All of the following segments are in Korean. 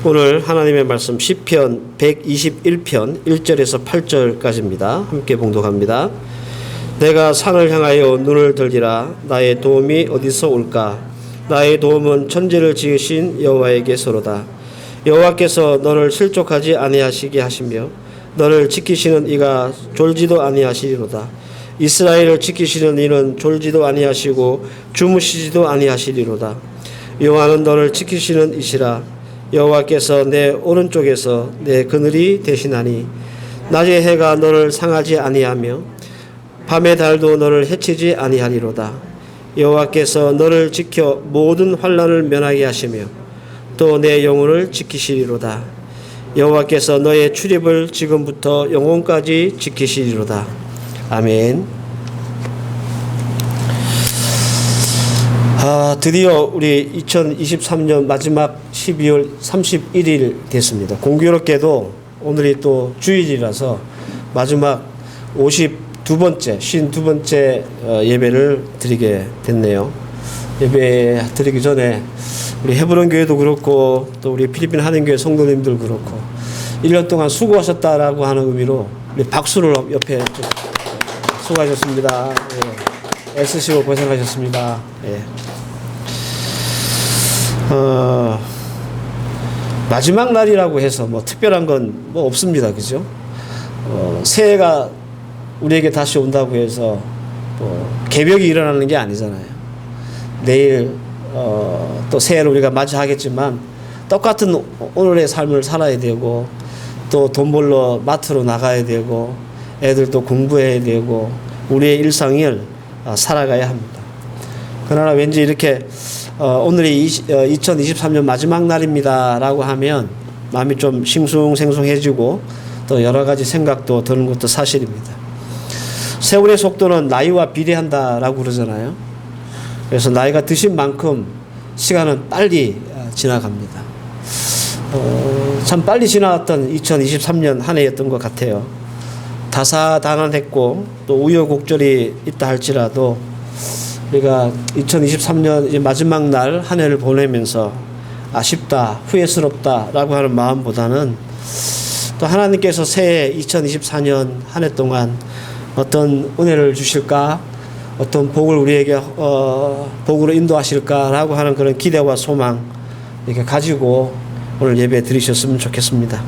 오늘 하나님의 말씀 시편 121편 1절에서 8절까지입니다. 함께 봉독합니다. 내가 산을 향하여 눈을 들리라. 나의 도움이 어디서 올까? 나의 도움은 천지를 지으신 여호와에게서로다. 여호와께서 너를 실족하지 아니하시게 하시며 너를 지키시는 이가 졸지도 아니하시리로다. 이스라엘을 지키시는 이는 졸지도 아니하시고 주무시지도 아니하시리로다. 여호와는 너를 지키시는 이시라. 여호와께서 내 오른쪽에서 내 그늘이 되시나니 낮의 해가 너를 상하지 아니하며 밤의 달도 너를 해치지 아니하리로다. 여호와께서 너를 지켜 모든 환난을 면하게 하시며 또 내 영혼을 지키시리로다. 여호와께서 너의 출입을 지금부터 영혼까지 지키시리로다. 아멘. 드디어 우리 2023년 마지막 12월 31일 됐습니다. 공교롭게도 오늘이 또 주일이라서 마지막 52번째, 52번째 예배를 드리게 됐네요. 예배 드리기 전에 우리 헤브론 교회도 그렇고 또 우리 필리핀 한인교회 성도님들 그렇고 1년 동안 수고하셨다라고 하는 의미로 우리 박수를 옆에 좀 수고하셨습니다. 예. 애쓰시고 고생하셨습니다. 예. 마지막 날이라고 해서 뭐 특별한 건 뭐 없습니다. 그죠? 새해가 우리에게 다시 온다고 해서 뭐 개벽이 일어나는 게 아니잖아요. 내일 또 새해를 우리가 맞이하겠지만 똑같은 오늘의 삶을 살아야 되고 또 돈 벌러 마트로 나가야 되고 애들도 공부해야 되고 우리의 일상을 살아가야 합니다. 그러나 왠지 이렇게 오늘이 2023년 마지막 날입니다 라고 하면 마음이 좀 싱숭생숭해지고 또 여러 가지 생각도 드는 것도 사실입니다. 세월의 속도는 나이와 비례한다라고 그러잖아요. 그래서 나이가 드신 만큼 시간은 빨리 지나갑니다. 참 빨리 지나갔던 2023년 한 해였던 것 같아요. 다사다난했고 또 우여곡절이 있다 할지라도 우리가 2023년 마지막 날 한 해를 보내면서 아쉽다, 후회스럽다 라고 하는 마음보다는 또 하나님께서 새해 2024년 한 해 동안 어떤 은혜를 주실까, 어떤 복을 우리에게 복으로 인도하실까 라고 하는 그런 기대와 소망 이렇게 가지고 오늘 예배 드리셨으면 좋겠습니다.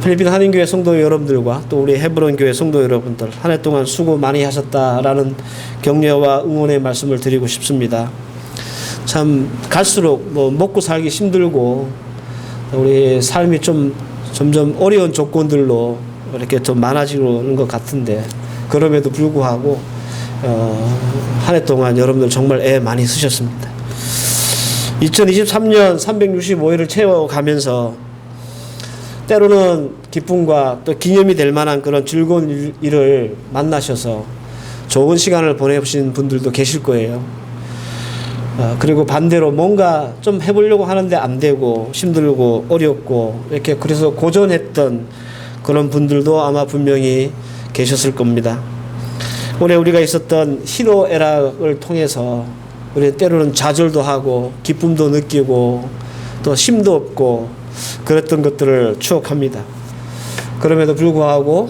필리핀 한인교회 성도 여러분들과 또 우리 헤브론 교회 성도 여러분들 한 해 동안 수고 많이 하셨다라는 격려와 응원의 말씀을 드리고 싶습니다. 참 갈수록 뭐 먹고 살기 힘들고 우리 삶이 좀 점점 어려운 조건들로 이렇게 좀 많아지는 것 같은데 그럼에도 불구하고 한 해 동안 여러분들 정말 애 많이 쓰셨습니다. 2023년 365일을 채워가면서 때로는 기쁨과 또 기념이 될 만한 그런 즐거운 일을 만나셔서 좋은 시간을 보내신 분들도 계실 거예요. 그리고 반대로 뭔가 좀 해보려고 하는데 안 되고 힘들고 어렵고 이렇게 그래서 고전했던 그런 분들도 아마 분명히 계셨을 겁니다. 올해 우리가 있었던 희노애락을 통해서 우리 때로는 좌절도 하고 기쁨도 느끼고 또 힘도 없고 그랬던 것들을 추억합니다. 그럼에도 불구하고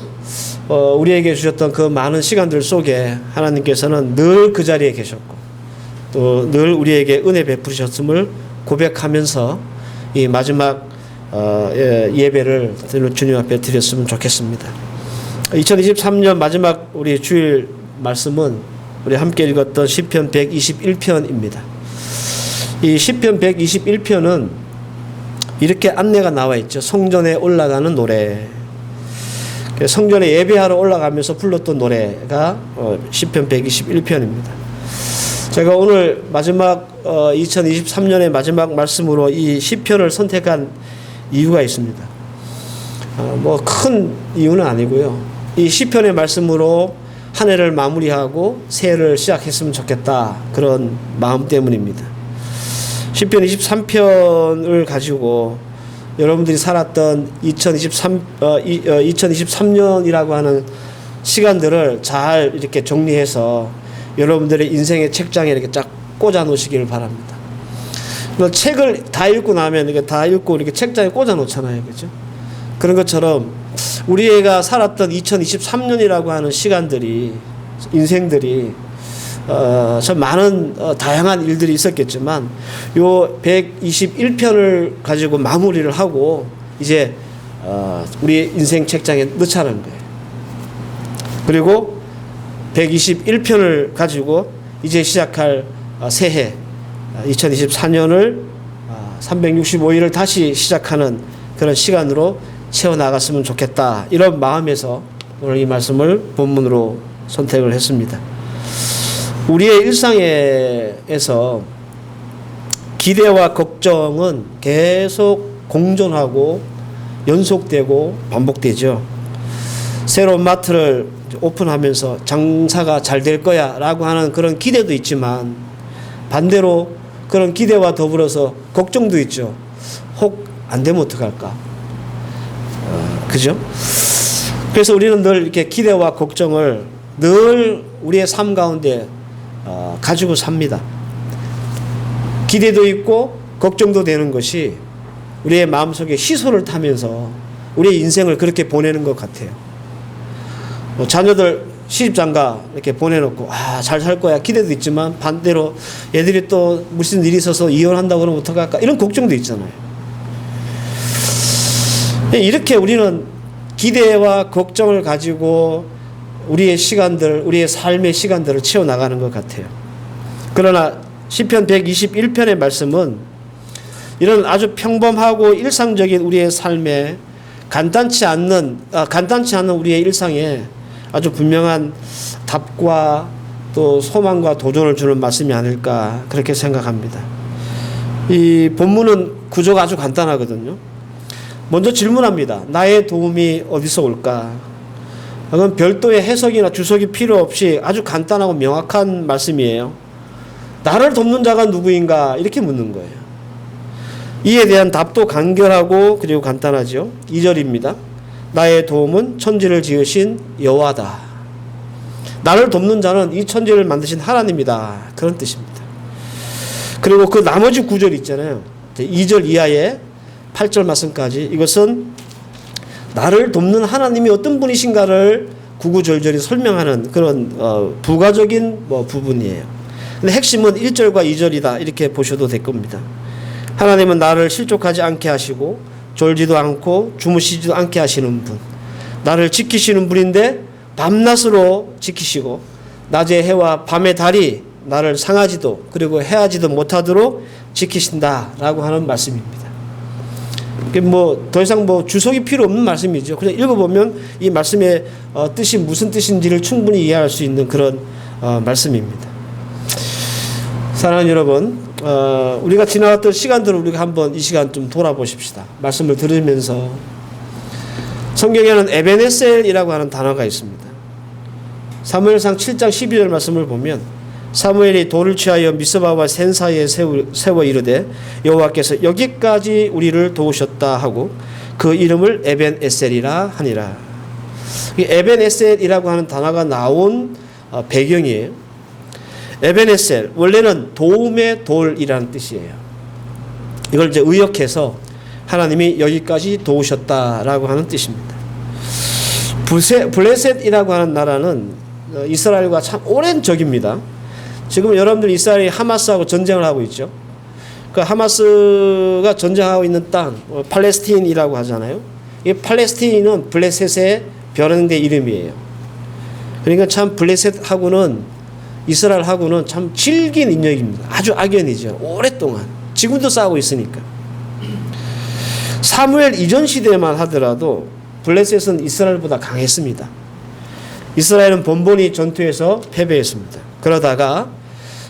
우리에게 주셨던 그 많은 시간들 속에 하나님께서는 늘 그 자리에 계셨고 또 늘 우리에게 은혜 베푸셨음을 고백하면서 이 마지막 예배를 주님 앞에 드렸으면 좋겠습니다. 2023년 마지막 우리 주일 말씀은 우리 함께 읽었던 시편 121편입니다. 이 시편 121편은 이렇게 안내가 나와 있죠. 성전에 올라가는 노래. 성전에 예배하러 올라가면서 불렀던 노래가 시편 121편입니다. 제가 오늘 마지막 2023년의 마지막 말씀으로 이 시편을 선택한 이유가 있습니다. 뭐 큰 이유는 아니고요. 이 시편의 말씀으로 한 해를 마무리하고 새해를 시작했으면 좋겠다 그런 마음 때문입니다. 시편 23편을 가지고 여러분들이 살았던 2023년이라고 하는 시간들을 잘 이렇게 정리해서 여러분들의 인생의 책장에 이렇게 쫙 꽂아 놓으시기를 바랍니다. 책을 다 읽고 나면 이렇게 다 읽고 이렇게 책장에 꽂아 놓잖아요. 그죠? 그런 것처럼 우리가 살았던 2023년이라고 하는 시간들이, 인생들이 참 많은 다양한 일들이 있었겠지만 요 121편을 가지고 마무리를 하고 이제 우리 인생 책장에 넣자는 거예요. 그리고 121편을 가지고 이제 시작할 새해 2024년을 365일을 다시 시작하는 그런 시간으로 채워나갔으면 좋겠다. 이런 마음에서 오늘 이 말씀을 본문으로 선택을 했습니다. 우리의 일상에서 기대와 걱정은 계속 공존하고 연속되고 반복되죠. 새로운 마트를 오픈하면서 장사가 잘 될 거야 라고 하는 그런 기대도 있지만 반대로 그런 기대와 더불어서 걱정도 있죠. 혹 안 되면 어떡할까? 그죠? 그래서 우리는 늘 이렇게 기대와 걱정을 늘 우리의 삶 가운데 가지고 삽니다. 기대도 있고 걱정도 되는 것이 우리의 마음속에 시소를 타면서 우리의 인생을 그렇게 보내는 것 같아요. 자녀들 시집장가 이렇게 보내놓고 잘 살 거야 기대도 있지만 반대로 얘들이 또 무슨 일이 있어서 이혼한다고 그러면 어떡할까 이런 걱정도 있잖아요. 이렇게 우리는 기대와 걱정을 가지고 우리의 시간들, 우리의 삶의 시간들을 채워나가는 것 같아요. 그러나 시편 121편의 말씀은 이런 아주 평범하고 일상적인 우리의 삶에 간단치 않는 우리의 일상에 아주 분명한 답과 또 소망과 도전을 주는 말씀이 아닐까 그렇게 생각합니다. 이 본문은 구조가 아주 간단하거든요. 먼저 질문합니다. 나의 도움이 어디서 올까? 그건 별도의 해석이나 주석이 필요 없이 아주 간단하고 명확한 말씀이에요. 나를 돕는 자가 누구인가? 이렇게 묻는 거예요. 이에 대한 답도 간결하고 그리고 간단하죠. 2절입니다. 나의 도움은 천지를 지으신 여호와다. 나를 돕는 자는 이 천지를 만드신 하나님이다. 그런 뜻입니다. 그리고 그 나머지 9절 있잖아요. 2절 이하의 8절 말씀까지 이것은 나를 돕는 하나님이 어떤 분이신가를 구구절절히 설명하는 그런 부가적인 부분이에요. 근데 핵심은 1절과 2절이다 이렇게 보셔도 될 겁니다. 하나님은 나를 실족하지 않게 하시고 졸지도 않고 주무시지도 않게 하시는 분, 나를 지키시는 분인데 밤낮으로 지키시고 낮의 해와 밤의 달이 나를 상하지도 그리고 해하지도 못하도록 지키신다라고 하는 말씀입니다. 더 이상 주석이 필요 없는 말씀이죠. 그냥 읽어보면 이 말씀의 뜻이 무슨 뜻인지를 충분히 이해할 수 있는 그런 말씀입니다. 사랑하는 여러분, 우리가 지나갔던 시간들을 우리가 한번 이 시간 좀 돌아보십시다. 말씀을 들으면서 성경에는 에벤에셀이라고 하는 단어가 있습니다. 사무엘상 7장 12절 말씀을 보면 사무엘이 돌을 취하여 미스바와 센 사이에 세워 이르되 여호와께서 여기까지 우리를 도우셨다 하고 그 이름을 에벤에셀이라 하니라. 이 에벤에셀이라고 하는 단어가 나온 배경이에요. 에벤에셀 원래는 도움의 돌이라는 뜻이에요. 이걸 이제 의역해서 하나님이 여기까지 도우셨다라고 하는 뜻입니다. 블레셋이라고 하는 나라는 이스라엘과 참 오랜 적입니다. 지금 여러분들 이스라엘이 하마스하고 전쟁을 하고 있죠. 그 하마스가 전쟁하고 있는 땅 팔레스틴이라고 하잖아요. 이 팔레스틴은 블레셋의 변형된 이름이에요. 그러니까 참 블레셋하고는 이스라엘하고는 참 질긴 인연입니다. 아주 악연이죠. 오랫동안 지금도 싸우고 있으니까. 사무엘 이전 시대만 하더라도 블레셋은 이스라엘보다 강했습니다. 이스라엘은 번번이 전투에서 패배했습니다. 그러다가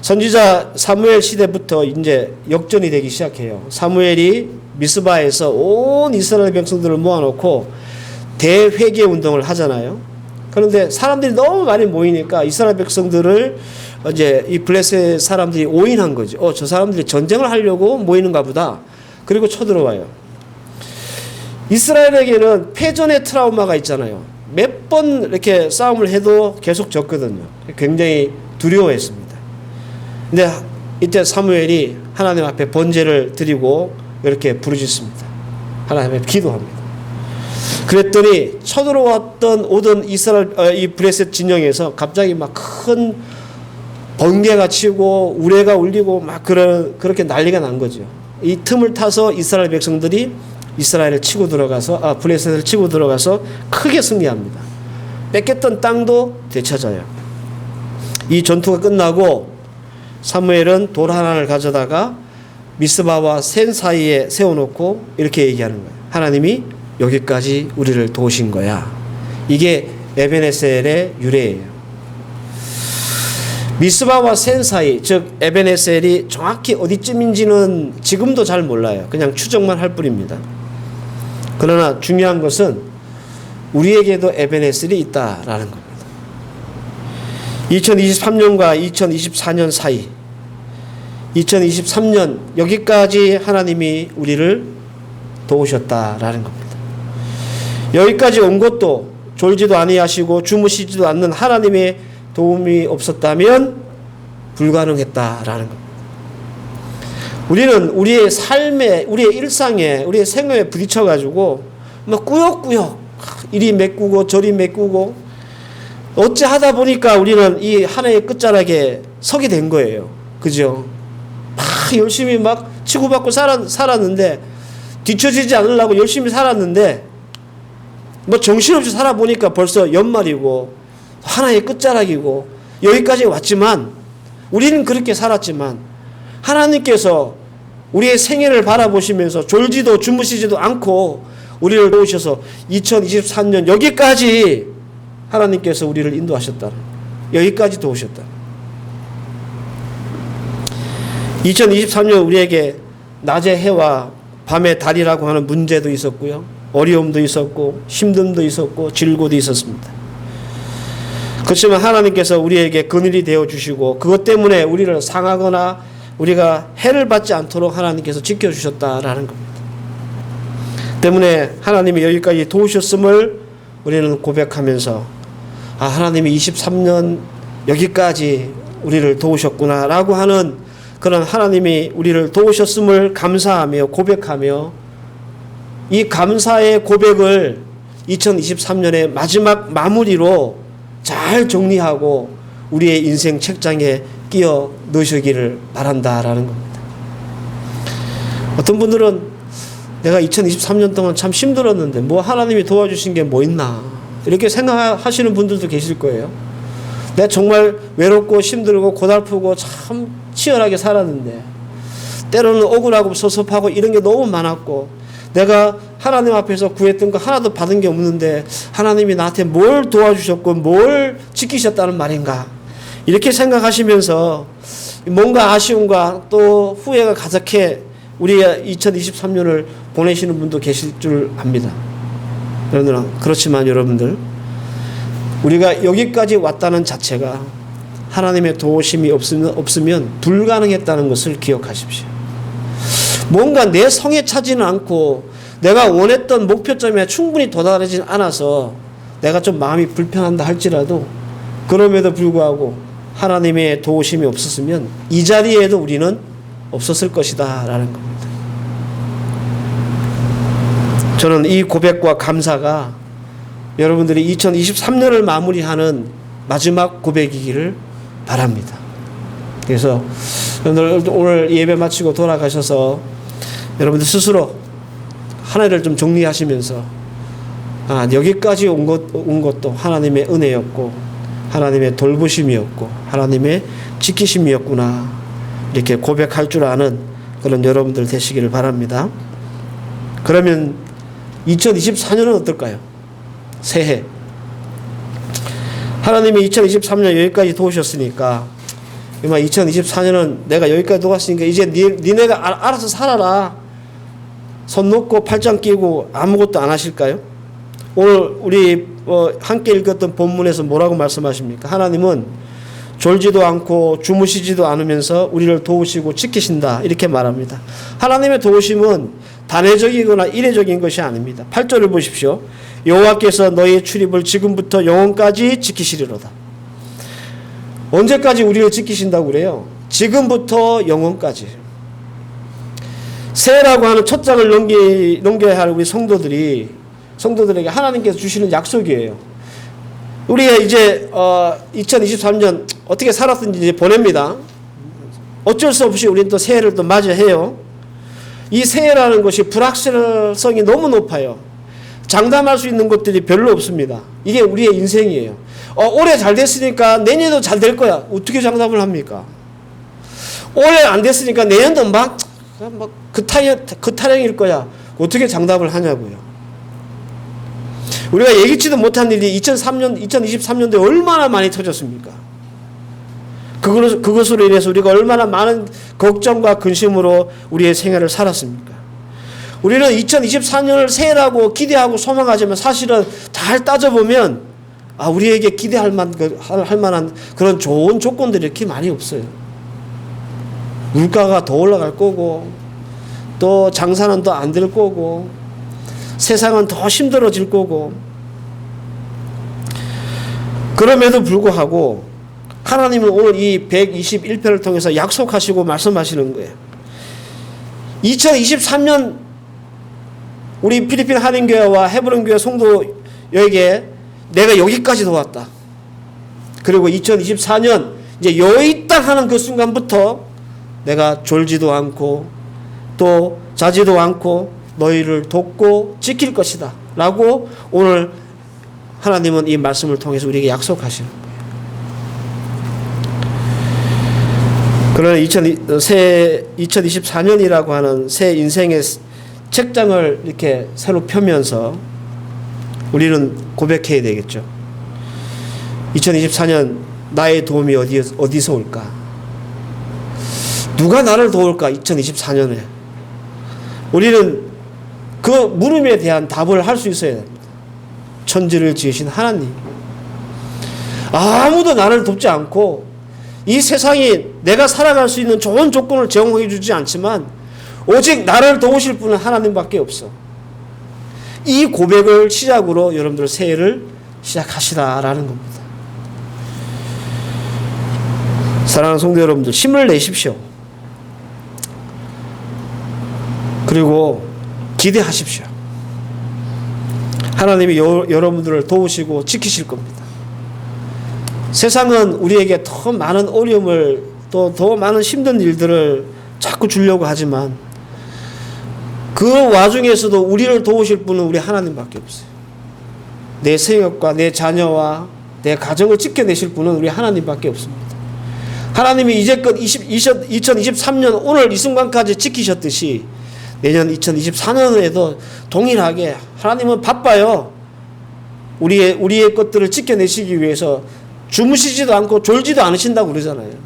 선지자 사무엘 시대부터 이제 역전이 되기 시작해요. 사무엘이 미스바에서 온 이스라엘 백성들을 모아놓고 대회개 운동을 하잖아요. 그런데 사람들이 너무 많이 모이니까 이스라엘 백성들을 이제 이 블레셋 사람들이 오인한 거죠. 저 사람들이 전쟁을 하려고 모이는가 보다. 그리고 쳐들어와요. 이스라엘에게는 패전의 트라우마가 있잖아요. 몇 번 이렇게 싸움을 해도 계속 졌거든요. 굉장히 두려워했습니다. 근데 이때 사무엘이 하나님 앞에 번제를 드리고 이렇게 부르짖습니다. 하나님 앞에 기도합니다. 그랬더니 오던 이스라엘 이 브레셋 진영에서 갑자기 막 큰 번개가 치고 우레가 울리고 막 그렇게 난리가 난 거죠. 이 틈을 타서 이스라엘 백성들이 이스라엘을 치고 들어가서 브레셋을 치고 들어가서 크게 승리합니다. 뺏겼던 땅도 되찾아요. 이 전투가 끝나고 사무엘은 돌 하나를 가져다가 미스바와 센 사이에 세워놓고 이렇게 얘기하는 거예요. 하나님이 여기까지 우리를 도우신 거야. 이게 에벤에셀의 유래예요. 미스바와 센 사이, 즉 에벤에셀이 정확히 어디쯤인지는 지금도 잘 몰라요. 그냥 추정만 할 뿐입니다. 그러나 중요한 것은 우리에게도 에벤에셀이 있다라는 겁니다. 2023년과 2024년 사이, 2023년 여기까지 하나님이 우리를 도우셨다라는 겁니다. 여기까지 온 것도 졸지도 아니하시고 주무시지도 않는 하나님의 도움이 없었다면 불가능했다라는 겁니다. 우리는 우리의 삶에, 우리의 일상에, 우리의 생활에 부딪혀가지고 막 꾸역꾸역 이리 메꾸고 저리 메꾸고 어찌 하다 보니까 우리는 이 하나의 끝자락에 서게 된 거예요. 그죠? 막 열심히 막 치고받고 살았는데 뒤처지지 않으려고 열심히 살았는데 뭐 정신없이 살아보니까 벌써 연말이고 하나의 끝자락이고 여기까지 왔지만 우리는 그렇게 살았지만 하나님께서 우리의 생애를 바라보시면서 졸지도 주무시지도 않고 우리를 도우셔서 2023년 여기까지 하나님께서 우리를 인도하셨다. 여기까지 도우셨다. 2023년 우리에게 낮의 해와 밤의 달이라고 하는 문제도 있었고요. 어려움도 있었고 힘듦도 있었고 질고도 있었습니다. 그렇지만 하나님께서 우리에게 그늘이 되어주시고 그것 때문에 우리를 상하거나 우리가 해를 받지 않도록 하나님께서 지켜주셨다라는 겁니다. 때문에 하나님이 여기까지 도우셨음을 우리는 고백하면서 하나님이 23년 여기까지 우리를 도우셨구나라고 하는 그런 하나님이 우리를 도우셨음을 감사하며 고백하며 이 감사의 고백을 2023년의 마지막 마무리로 잘 정리하고 우리의 인생 책장에 끼워 넣으시기를 바란다라는 겁니다. 어떤 분들은 내가 2023년 동안 참 힘들었는데 뭐 하나님이 도와주신 게 뭐 있나 이렇게 생각하시는 분들도 계실 거예요. 내가 정말 외롭고 힘들고 고달프고 참 치열하게 살았는데 때로는 억울하고 섭섭하고 이런 게 너무 많았고 내가 하나님 앞에서 구했던 거 하나도 받은 게 없는데 하나님이 나한테 뭘 도와주셨고 뭘 지키셨다는 말인가 이렇게 생각하시면서 뭔가 아쉬움과 또 후회가 가득해 우리가 2023년을 보내시는 분도 계실 줄 압니다. 그렇지만 여러분들 우리가 여기까지 왔다는 자체가 하나님의 도우심이 없으면 불가능했다는 것을 기억하십시오. 뭔가 내 성에 차지는 않고 내가 원했던 목표점에 충분히 도달하지 않아서 내가 좀 마음이 불편한다 할지라도 그럼에도 불구하고 하나님의 도우심이 없었으면 이 자리에도 우리는 없었을 것이다 라는 겁니다. 저는 이 고백과 감사가 여러분들이 2023년을 마무리하는 마지막 고백이기를 바랍니다. 그래서 오늘 예배 마치고 돌아가셔서 여러분들 스스로 하나를 좀 정리하시면서 여기까지 온 것도 하나님의 은혜였고 하나님의 돌보심이었고 하나님의 지키심이었구나 이렇게 고백할 줄 아는 그런 여러분들 되시기를 바랍니다. 그러면 2024년은 어떨까요? 새해 하나님이 2023년 여기까지 도우셨으니까 2024년은 내가 여기까지 도왔으니까 이제 니네가 알아서 살아라. 손 놓고 팔짱 끼고 아무것도 안 하실까요? 오늘 우리 함께 읽었던 본문에서 뭐라고 말씀하십니까? 하나님은 졸지도 않고 주무시지도 않으면서 우리를 도우시고 지키신다 이렇게 말합니다. 하나님의 도우심은 단회적이거나 이례적인 것이 아닙니다. 8절을 보십시오. 여호와께서 너희의 출입을 지금부터 영원까지 지키시리로다. 언제까지 우리를 지키신다고 그래요? 지금부터 영원까지. 새해라고 하는 첫 장을 넘겨야 할 우리 성도들에게 하나님께서 주시는 약속이에요. 우리가 이제 2023년 어떻게 살았든지 이제 보냅니다. 어쩔 수 없이 우리는 또 새해를 또 맞이해요. 이 새해라는 것이 불확실성이 너무 높아요. 장담할 수 있는 것들이 별로 없습니다. 이게 우리의 인생이에요. 올해 잘 됐으니까 내년도 잘 될 거야. 어떻게 장담을 합니까? 올해 안 됐으니까 내년도 막 그 타령일 거야. 어떻게 장담을 하냐고요. 우리가 예기치도 못한 일이 2023년도에 얼마나 많이 터졌습니까? 그것으로 인해서 우리가 얼마나 많은 걱정과 근심으로 우리의 생활을 살았습니까? 우리는 2024년을 새해라고 기대하고 소망하지만 사실은 잘 따져보면 우리에게 기대할 만한 그런 좋은 조건들이 이렇게 많이 없어요. 물가가 더 올라갈 거고, 또 장사는 더 안 될 거고, 세상은 더 힘들어질 거고. 그럼에도 불구하고 하나님은 오늘 이 121편을 통해서 약속하시고 말씀하시는 거예요. 2023년 우리 필리핀 한인교회와 헤브론교회 성도에게 내가 여기까지 도왔다. 그리고 2024년 이제 여기 딱 하는 그 순간부터 내가 졸지도 않고 또 자지도 않고 너희를 돕고 지킬 것이다 라고 오늘 하나님은 이 말씀을 통해서 우리에게 약속하시는 거예요. 그러나 2024년이라고 하는 새 인생의 책장을 이렇게 새로 펴면서 우리는 고백해야 되겠죠. 2024년 나의 도움이 어디서 올까? 누가 나를 도울까? 2024년에 우리는 그 물음에 대한 답을 할 수 있어야 됩니다. 천지를 지으신 하나님, 아무도 나를 돕지 않고 이 세상이 내가 살아갈 수 있는 좋은 조건을 제공해 주지 않지만 오직 나를 도우실 분은 하나님밖에 없어. 이 고백을 시작으로 여러분들 새해를 시작하시라라는 겁니다. 사랑하는 성도 여러분들, 힘을 내십시오. 그리고 기대하십시오. 하나님이 여러분들을 도우시고 지키실 겁니다. 세상은 우리에게 더 많은 어려움을 또 더 많은 힘든 일들을 자꾸 주려고 하지만 그 와중에서도 우리를 도우실 분은 우리 하나님밖에 없어요. 내 생업과 내 자녀와 내 가정을 지켜내실 분은 우리 하나님밖에 없습니다. 하나님이 이제껏 2023년 오늘 이 순간까지 지키셨듯이 내년 2024년에도 동일하게 하나님은 바빠요. 우리의 것들을 지켜내시기 위해서 주무시지도 않고 졸지도 않으신다고 그러잖아요.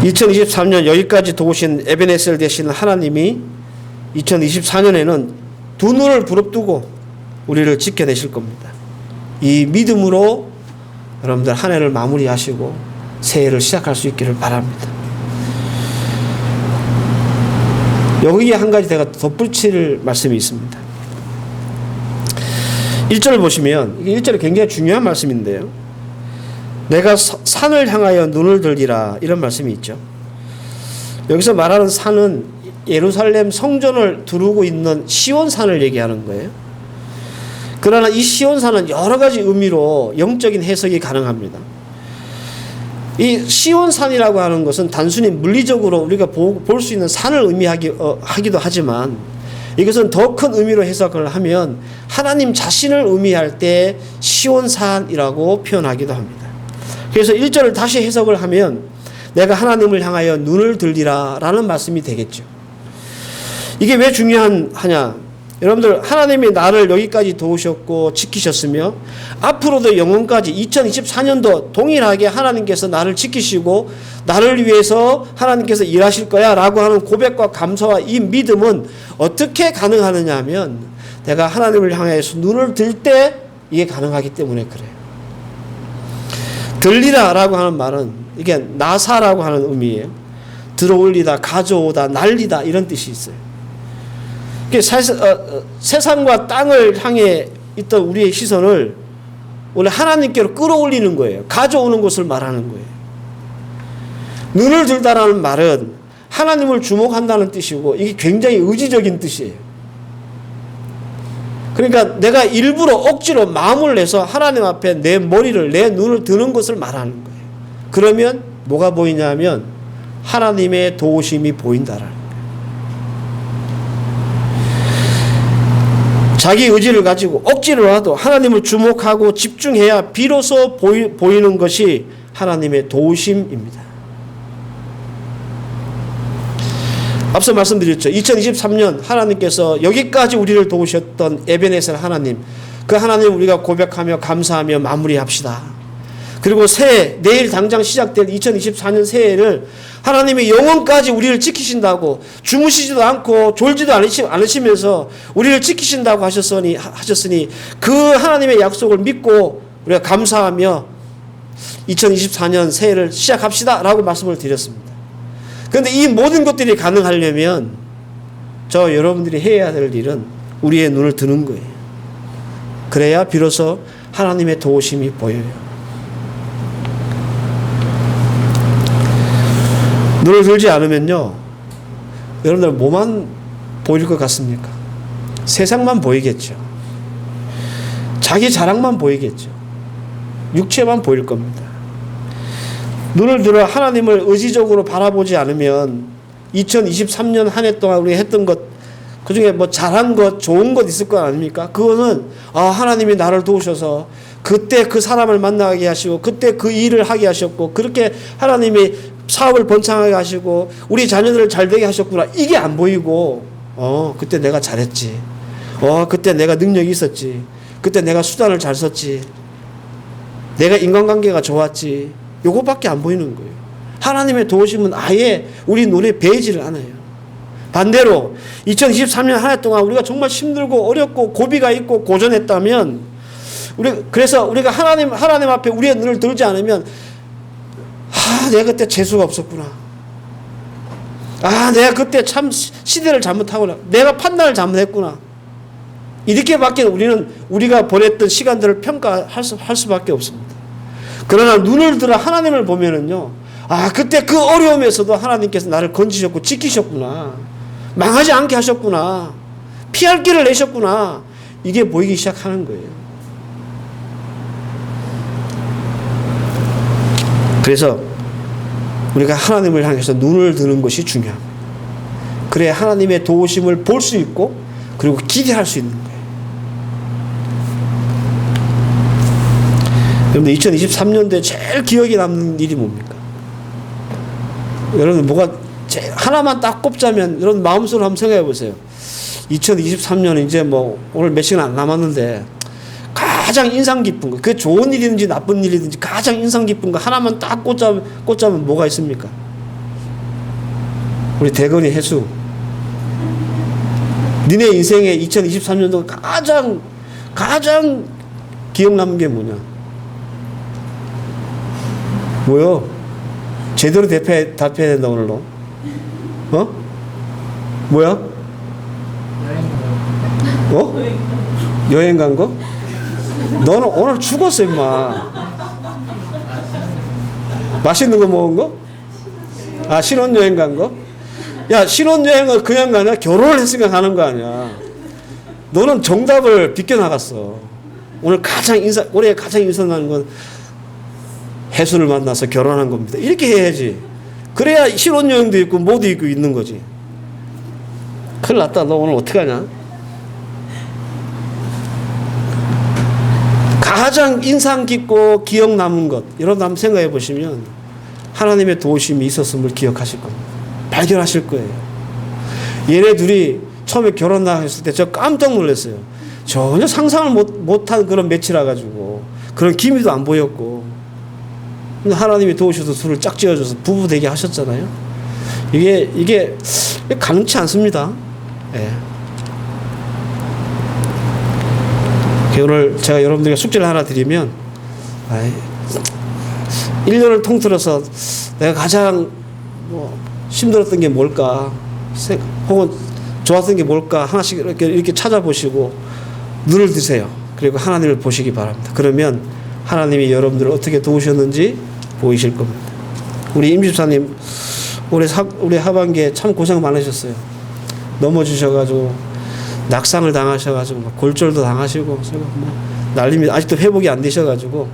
(2023년) 여기까지 도우신 에베네셀 되시는 하나님이 2024년에는 두 눈을 부릅뜨고 우리를 지켜내실 겁니다. 이 믿음으로 여러분들 한 해를 마무리하시고 새해를 시작할 수 있기를 바랍니다. 여기에 한 가지 제가 덧붙일 말씀이 있습니다. 1절을 보시면 이게 1절이 굉장히 중요한 말씀인데요. 내가 산을 향하여 눈을 들리라 이런 말씀이 있죠. 여기서 말하는 산은 예루살렘 성전을 두르고 있는 시온산을 얘기하는 거예요. 그러나 이 시온산은 여러 가지 의미로 영적인 해석이 가능합니다. 이 시온산이라고 하는 것은 단순히 물리적으로 우리가 볼 수 있는 산을 의미하기도 하지만 이것은 더 큰 의미로 해석을 하면 하나님 자신을 의미할 때 시온산이라고 표현하기도 합니다. 그래서 1절을 다시 해석을 하면 내가 하나님을 향하여 눈을 들리라 라는 말씀이 되겠죠. 이게 왜 중요하냐? 여러분들, 하나님이 나를 여기까지 도우셨고 지키셨으며 앞으로도 영원까지 2024년도 동일하게 하나님께서 나를 지키시고 나를 위해서 하나님께서 일하실 거야 라고 하는 고백과 감사와 이 믿음은 어떻게 가능하느냐 하면 내가 하나님을 향해서 눈을 들 때 이게 가능하기 때문에 그래요. 들리라 라고 하는 말은 이게 나사라고 하는 의미예요. 들어올리다, 가져오다, 날리다 이런 뜻이 있어요. 세상과 땅을 향해 있던 우리의 시선을 원래 하나님께로 끌어올리는 거예요. 가져오는 것을 말하는 거예요. 눈을 들다라는 말은 하나님을 주목한다는 뜻이고 이게 굉장히 의지적인 뜻이에요. 그러니까 내가 일부러 억지로 마음을 내서 하나님 앞에 내 머리를, 내 눈을 드는 것을 말하는 거예요. 그러면 뭐가 보이냐면 하나님의 도우심이 보인다라는 거예요. 자기 의지를 가지고 억지로라도 하나님을 주목하고 집중해야 비로소 보이는 것이 하나님의 도우심입니다. 앞서 말씀드렸죠. 2023년 하나님께서 여기까지 우리를 도우셨던 에베네셀 하나님, 그 하나님 우리가 고백하며 감사하며 마무리합시다. 그리고 내일 당장 시작될 2024년 새해를 하나님이 영원까지 우리를 지키신다고, 주무시지도 않고 졸지도 않으시면서 우리를 지키신다고 하셨으니 그 하나님의 약속을 믿고 우리가 감사하며 2024년 새해를 시작합시다 라고 말씀을 드렸습니다. 그런데 이 모든 것들이 가능하려면 여러분들이 해야 될 일은 우리의 눈을 드는 거예요. 그래야 비로소 하나님의 도우심이 보여요. 눈을 들지 않으면요, 여러분들 뭐만 보일 것 같습니까? 세상만 보이겠죠. 자기 자랑만 보이겠죠. 육체만 보일 겁니다. 눈을 들어 하나님을 의지적으로 바라보지 않으면 2023년 한 해 동안 우리가 했던 것, 그 중에 뭐 잘한 것, 좋은 것 있을 거 아닙니까? 그거는 하나님이 나를 도우셔서 그때 그 사람을 만나게 하시고 그때 그 일을 하게 하셨고 그렇게 하나님이 사업을 번창하게 하시고 우리 자녀들을 잘되게 하셨구나. 이게 안 보이고 그때 내가 잘했지. 그때 내가 능력이 있었지. 그때 내가 수단을 잘 썼지. 내가 인간관계가 좋았지. 요것밖에 안 보이는 거예요. 하나님의 도우심은 아예 우리 눈에 배이지를 않아요. 반대로 2023년 한 해 동안 우리가 정말 힘들고 어렵고 고비가 있고 고전했다면 그래서 우리가 하나님 앞에 우리의 눈을 들지 않으면 내가 그때 재수가 없었구나. 내가 그때 참 시대를 잘못하구나. 내가 판단을 잘못했구나. 이렇게밖에 우리가 보냈던 시간들을 평가할 수밖에 없습니다. 그러나 눈을 들어 하나님을 보면은요, 그때 그 어려움에서도 하나님께서 나를 건지셨고 지키셨구나. 망하지 않게 하셨구나. 피할 길을 내셨구나. 이게 보이기 시작하는 거예요. 그래서 우리가 하나님을 향해서 눈을 드는 것이 중요합니다. 그래야 하나님의 도우심을 볼 수 있고 그리고 기대할 수 있는 거예요. 여러분들 2023년도에 제일 기억에 남는 일이 뭡니까? 여러분 하나만 딱 꼽자면 여러분 마음속으로 한번 생각해 보세요. 2023년 이제 오늘 몇 시간 안 남았는데 가장 인상 깊은 거, 그게 좋은 일이든지 나쁜 일이든지 가장 인상 깊은 거 하나만 딱 꽂자면 뭐가 있습니까? 우리 대건이 해수. 니네 인생에 2023년도 가장 기억 남는 게 뭐냐? 뭐요? 제대로 답해야 된다 오늘로. 뭐야? 여행 간 거? 너는 오늘 죽었어 임마. 맛있는 거 먹은 거? 신혼여행 간 거? 야, 신혼여행을 그냥 가냐? 결혼을 했으니까 가는 거 아니야. 너는 정답을 비껴나갔어. 올해 가장 인상 나는 건 해수를 만나서 결혼한 겁니다. 이렇게 해야지. 그래야 신혼여행도 있고 뭐도 있고 있는 거지. 큰일 났다. 너 오늘 어떡하냐? 가장 인상 깊고 기억 남은 것, 여러분 한번 생각해 보시면 하나님의 도우심이 있었음을 기억하실 겁니다. 발견하실 거예요. 얘네 둘이 처음에 결혼 나갔을 때 저 깜짝 놀랐어요. 전혀 상상을 못한 그런 매치라 가지고 그런 기미도 안 보였고, 근데 하나님이 도우셔서 둘을 짝지어줘서 부부 되게 하셨잖아요. 이게 가능치 않습니다. 예. 오늘 제가 여러분들에게 숙제를 하나 드리면, 1년을 통틀어서 내가 가장 힘들었던 게 뭘까, 혹은 좋았던 게 뭘까 하나씩 이렇게 찾아보시고 눈을 드세요. 그리고 하나님을 보시기 바랍니다. 그러면 하나님이 여러분들을 어떻게 도우셨는지 보이실 겁니다. 우리 임집사님 올해 하반기에 참 고생 많으셨어요. 넘어지셔가지고 낙상을 당하셔가지고 골절도 당하시고 난립니다. 아직도 회복이 안 되셔가지고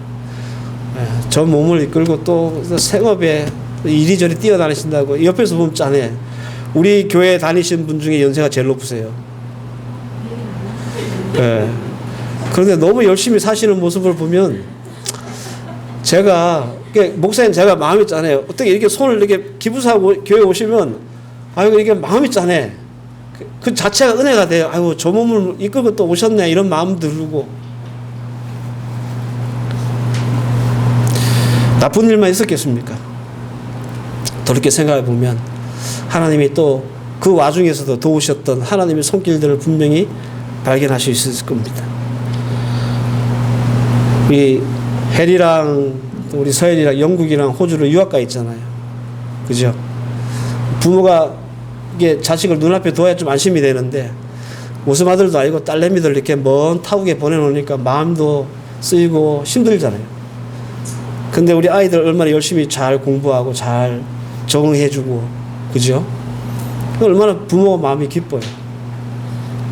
저 몸을 이끌고 또 생업에 이리저리 뛰어다니신다고 옆에서 보면 짠해. 우리 교회 다니신 분 중에 연세가 제일 높으세요. 네. 그런데 너무 열심히 사시는 모습을 보면 제가 목사님 제가 마음이 짠해요. 어떻게 이렇게 손을 이렇게 기부사하고 교회 오시면 아이고 이게 마음이 짠해. 그 자체가 은혜가 돼요. 아이고 저 몸을 이끌고 또 오셨네 이런 마음 들고. 나쁜 일만 있었겠습니까? 돌이켜 생각해 보면 하나님이 또 그 와중에서도 도우셨던 하나님의 손길들을 분명히 발견하실 수 있을 겁니다. 우리 혜리랑 우리 서연이랑 영국이랑 호주로 유학 가 있잖아요. 그죠? 부모가 이게 자식을 눈앞에 둬야 좀 안심이 되는데 모습 아들도 아니고 딸내미들 이렇게 먼 타국에 보내놓으니까 마음도 쓰이고 힘들잖아요. 근데 우리 아이들 얼마나 열심히 잘 공부하고 잘 적응해주고 그죠? 얼마나 부모가 마음이 기뻐요.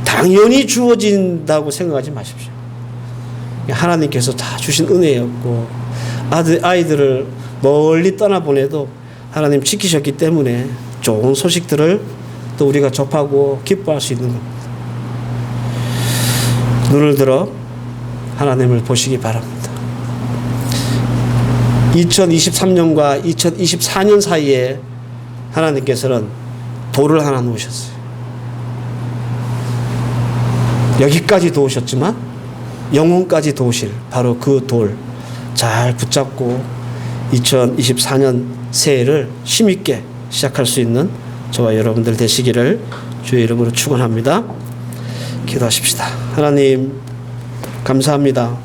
당연히 주어진다고 생각하지 마십시오. 하나님께서 다 주신 은혜였고 아이들을 멀리 떠나보내도 하나님 지키셨기 때문에 좋은 소식들을 또 우리가 접하고 기뻐할 수 있는 겁니다. 눈을 들어 하나님을 보시기 바랍니다. 2023년과 2024년 사이에 하나님께서는 돌을 하나 놓으셨어요. 여기까지 도우셨지만 영혼까지 도우실 바로 그 돌 잘 붙잡고 2024년 새해를 힘있게 시작할 수 있는 저와 여러분들 되시기를 주의 이름으로 축원합니다. 기도하십시다. 하나님 감사합니다.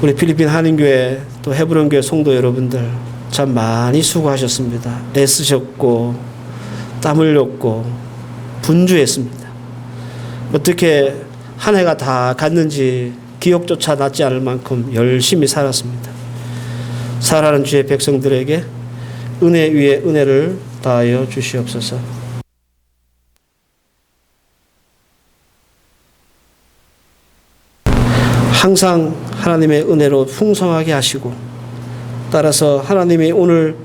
우리 필리핀 한인교회 또 헤브론교회 성도 여러분들 참 많이 수고하셨습니다. 애쓰셨고 땀 흘렸고 분주했습니다. 어떻게 한 해가 다 갔는지 기억조차 나지 않을 만큼 열심히 살았습니다. 살아가는 주의 백성들에게 은혜 위에 은혜를 다하여 주시옵소서. 항상 하나님의 은혜로 풍성하게 하시고 따라서 하나님이 오늘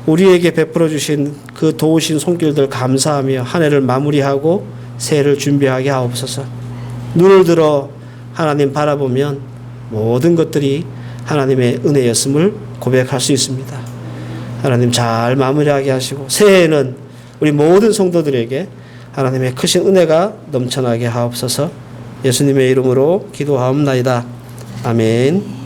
우리에게 베풀어 주신 그 도우신 손길들 감사하며 한 해를 마무리하고 새해를 준비하게 하옵소서. 눈을 들어 하나님 바라보면 모든 것들이 하나님의 은혜였음을 고백할 수 있습니다. 하나님 잘 마무리하게 하시고 새해에는 우리 모든 성도들에게 하나님의 크신 은혜가 넘쳐나게 하옵소서. 예수님의 이름으로 기도하옵나이다. 아멘.